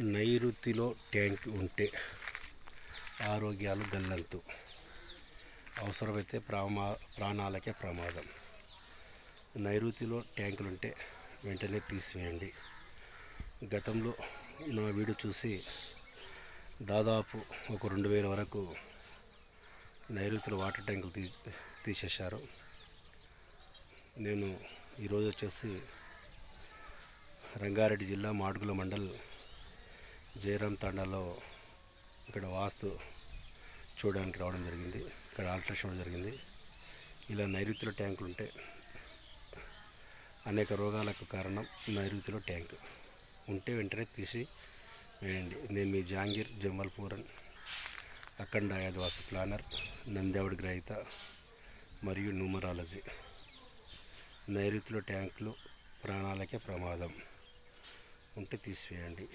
నైరుతిలో ట్యాంక్ ఉంటే ఆరోగ్యాలు గల్లంతు, అవసరమైతే ప్రాణాలకే ప్రమాదం. నైరుతిలో ట్యాంకులుంటే వెంటనే తీసివేయండి. గతంలో నా వీడియో చూసి దాదాపు ఒక 2000 వరకు నైరుతిలో వాటర్ ట్యాంకులు తీసేశారు. నేను ఈరోజు వచ్చేసి రంగారెడ్డి జిల్లా మాడుగుల మండల్ జయరాం తండాలో ఇక్కడ వాస్తు చూడడానికి రావడం జరిగింది. ఇక్కడ ఆల్ట్రేషన్ జరిగింది. ఇలా నైరుతిలో ట్యాంకులు ఉంటే అనేక రోగాలకు కారణం నైరుతిలో ట్యాంక్ ఉంటే వెంటనే తీసి వేయండి. నేను మీ జహాంగీర్ జమ్మల్పూరన్, అఖండ ఆదివాసి ప్లానర్, నంద్యావడి గ్రహీత మరియు న్యూమరాలజీ. నైరుతిలో ట్యాంకులు ప్రాణాలకే ప్రమాదం, ఉంటే తీసివేయండి.